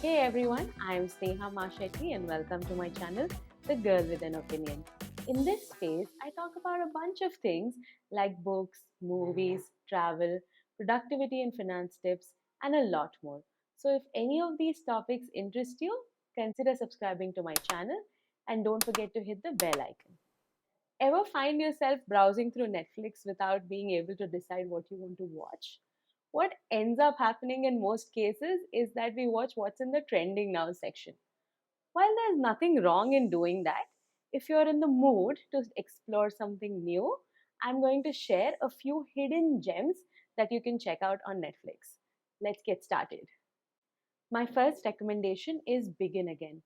Hey everyone, I am Sneha Mashetty and welcome to my channel, The Girl with an Opinion. In this space, I talk about a bunch of things like books, movies, travel, productivity and finance tips, and a lot more. So if any of these topics interest you, consider subscribing to my channel and don't forget to hit the bell icon. Ever find yourself browsing through Netflix without being able to decide what you want to watch? What ends up happening in most cases is that we watch what's in the trending now section. While there's nothing wrong in doing that, if you're in the mood to explore something new, I'm going to share a few hidden gems that you can check out on Netflix. Let's get started. My first recommendation is Begin Again.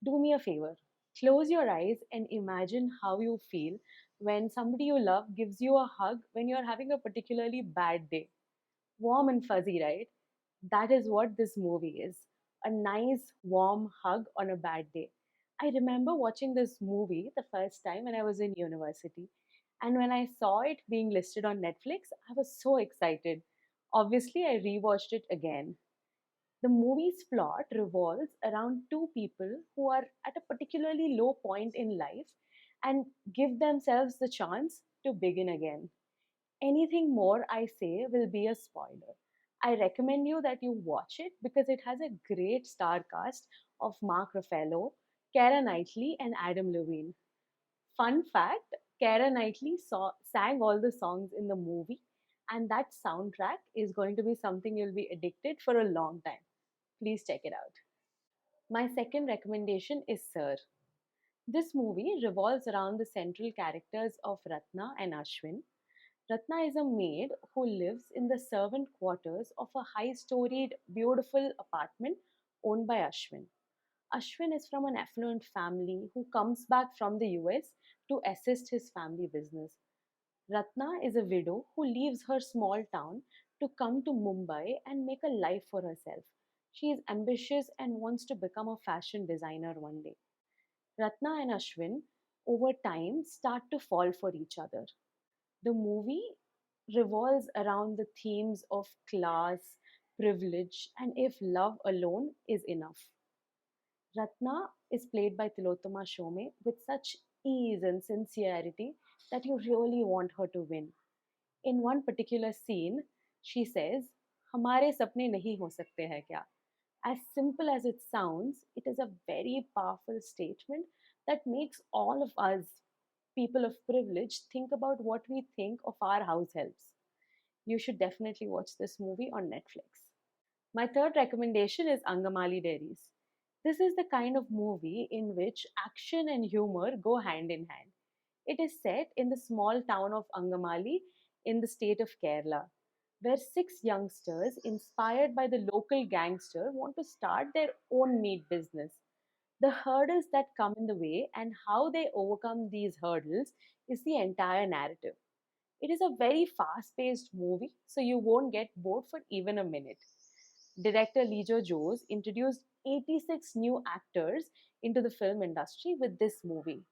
Do me a favor. Close your eyes and imagine how you feel when somebody you love gives you a hug when you're having a particularly bad day. Warm and fuzzy, right? That is what this movie is. A nice, warm hug on a bad day. I remember watching this movie the first time when I was in university. And when I saw it being listed on Netflix, I was so excited. Obviously, I rewatched it again. The movie's plot revolves around two people who are at a particularly low point in life and give themselves the chance to begin again. Anything more I say will be a spoiler. I recommend you that you watch it because it has a great star cast of Mark Ruffalo, Keira Knightley, and Adam Levine. Fun fact, Keira Knightley sang all the songs in the movie, and that soundtrack is going to be something you'll be addicted for a long time. Please check it out. My second recommendation is Sir. This movie revolves around the central characters of Ratna and Ashwin. Ratna is a maid who lives in the servant quarters of a high storied, beautiful apartment owned by Ashwin. Ashwin is from an affluent family who comes back from the US to assist his family business. Ratna is a widow who leaves her small town to come to Mumbai and make a life for herself. She is ambitious and wants to become a fashion designer one day. Ratna and Ashwin, over time, start to fall for each other. The movie revolves around the themes of class, privilege, and if love alone is enough. Ratna is played by Tilottama Shome with such ease and sincerity that you really want her to win. In one particular scene, she says, "हमारे सपने नहीं हो सकते हैं क्या?" As simple as it sounds, it is a very powerful statement that makes all of us, people of privilege, think about what we think of our house helps. You should definitely watch this movie on Netflix. My third recommendation is Angamaly Diaries. This is the kind of movie in which action and humor go hand in hand. It is set in the small town of Angamali in the state of Kerala, where six youngsters, inspired by the local gangster, want to start their own meat business. The hurdles that come in the way and how they overcome these hurdles is the entire narrative. It is a very fast paced movie, so you won't get bored for even a minute. Director Lijo Jose introduced 86 new actors into the film industry with this movie.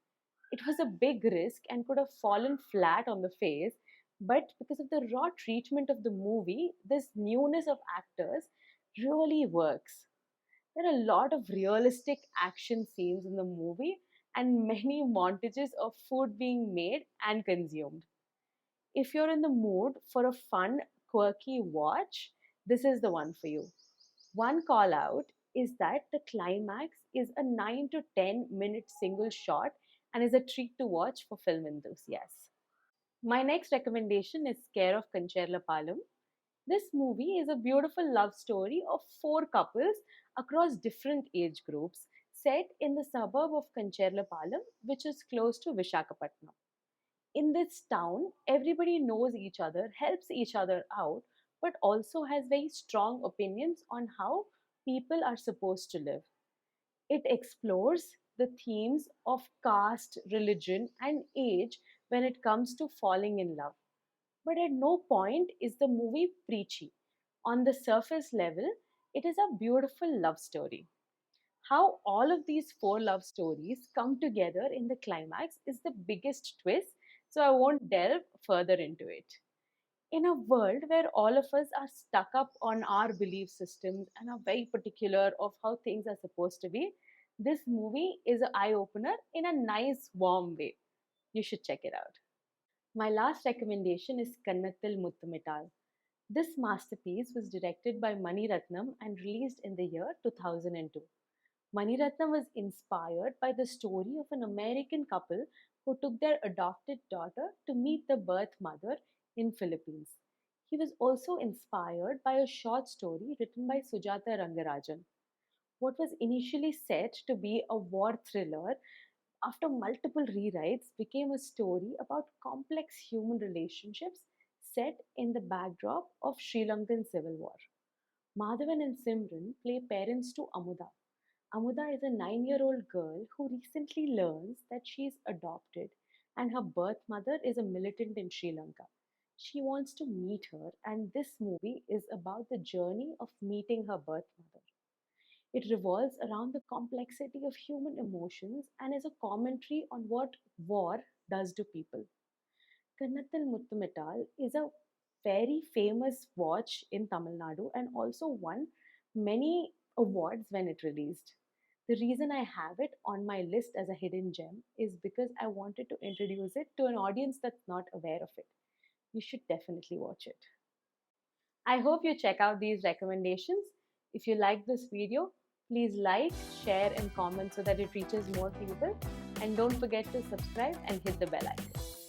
It was a big risk and could have fallen flat on the face, but because of the raw treatment of the movie, this newness of actors really works. There are a lot of realistic action scenes in the movie and many montages of food being made and consumed. If you're in the mood for a fun, quirky watch, this is the one for you. One call out is that the climax is a 9 to 10 minute single shot and is a treat to watch for film enthusiasts. My next recommendation is Scare of Concherla. This movie is a beautiful love story of four couples across different age groups set in the suburb of Concherla, which is close to Vishakhapatnam. In this town, everybody knows each other, helps each other out, but also has very strong opinions on how people are supposed to live. It explores the themes of caste, religion, and age when it comes to falling in love. But at no point is the movie preachy. On the surface level, it is a beautiful love story. How all of these four love stories come together in the climax is the biggest twist, so I won't delve further into it. In a world where all of us are stuck up on our belief systems and are very particular of how things are supposed to be, this movie is an eye opener in a nice, warm way. You should check it out. My last recommendation is Kannathil Muttumittal. This masterpiece was directed by Mani Ratnam and released in the year 2002. Mani Ratnam was inspired by the story of an American couple who took their adopted daughter to meet the birth mother in Philippines. He was also inspired by a short story written by Sujata Rangarajan. What was initially set to be a war thriller, after multiple rewrites, became a story about complex human relationships set in the backdrop of Sri Lankan civil war. Madhavan and Simran play parents to Amuda. Amuda is a 9-year-old girl who recently learns that she is adopted and her birth mother is a militant in Sri Lanka. She wants to meet her, and this movie is about the journey of meeting her birth mother. It revolves around the complexity of human emotions and is a commentary on what war does to people. Kannathil Muttumittal is a very famous watch in Tamil Nadu and also won many awards when it released. The reason I have it on my list as a hidden gem is because I wanted to introduce it to an audience that's not aware of it. You should definitely watch it. I hope you check out these recommendations. If you like this video, please like, share, and comment so that it reaches more people. And don't forget to subscribe and hit the bell icon.